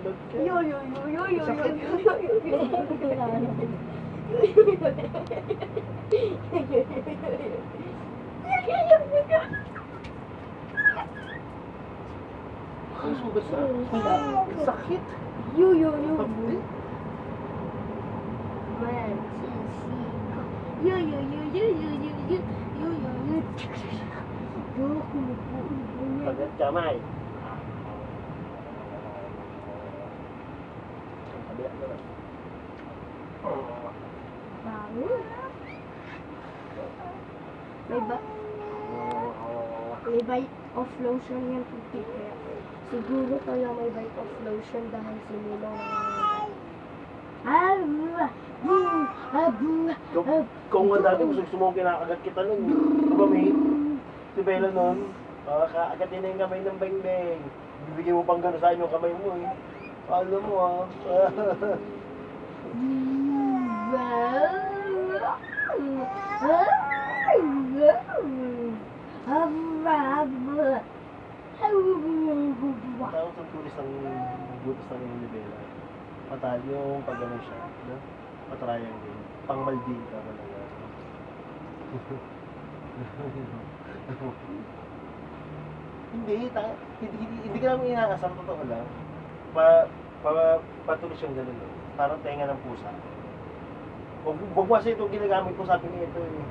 Yo, yo, yo, yo, yo, Sakit. yo, yo, yo, Ang sugat sa sakit. yo, yo, yo. Pagdi. Man, yo, yo, yo, yo, yo, yo, yo, yo, yo, yo. Yo, kumupo, Pagkat kamay. Kabila na lang. Bago. May bite of lotion yan, puti. Siguro kaya may bite of lotion dahil si Ninong Kung nga dati gusto mo kinakagat kita nun. Diba, mate? Si Bella nun, kaagatin na yung kamay ng beng-beng. Bibigyan mo pang gano'n sa akin yung kamay mo eh. Alam mo ah. Tawag sa tulis ng butas ng ni Bella. Patal yung pag gano'n siya. No? Patriangle. Pang Maldita talaga. Hindi ka namin inaasar, totoo lang. Patulis yung gano'n. Parang tenga ng pusa. Huwag mo kasi itong ginagamit ko, sabi niya ito eh.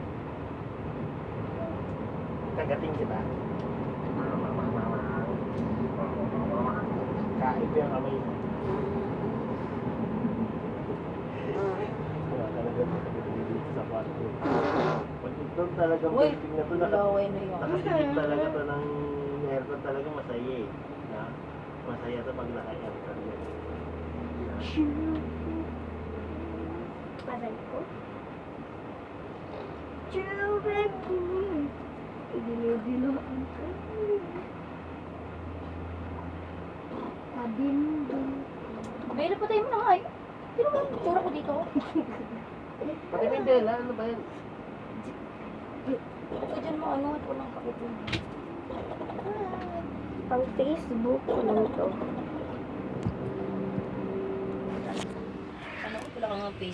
Kagating kita. Kahit yung kamay mo. Wala talaga dito sa kwarto. Pag ito talagang Uy, building na ito, laway na yun. nakasilip talaga ito ng aircon talaga masaya eh. Na, masaya ito pag naka-aircon yan. Aray ko. Chubek. Dilo-diloan ka. Kabindong. Bella, patay mo na nga. Sino ba yung tsura ko dito? Pati may Bella, ano ba yan? Ito dyan mo ano, ito lang kapit. Pang Facebook ko lang ito. Ano ko lang ang Facebook.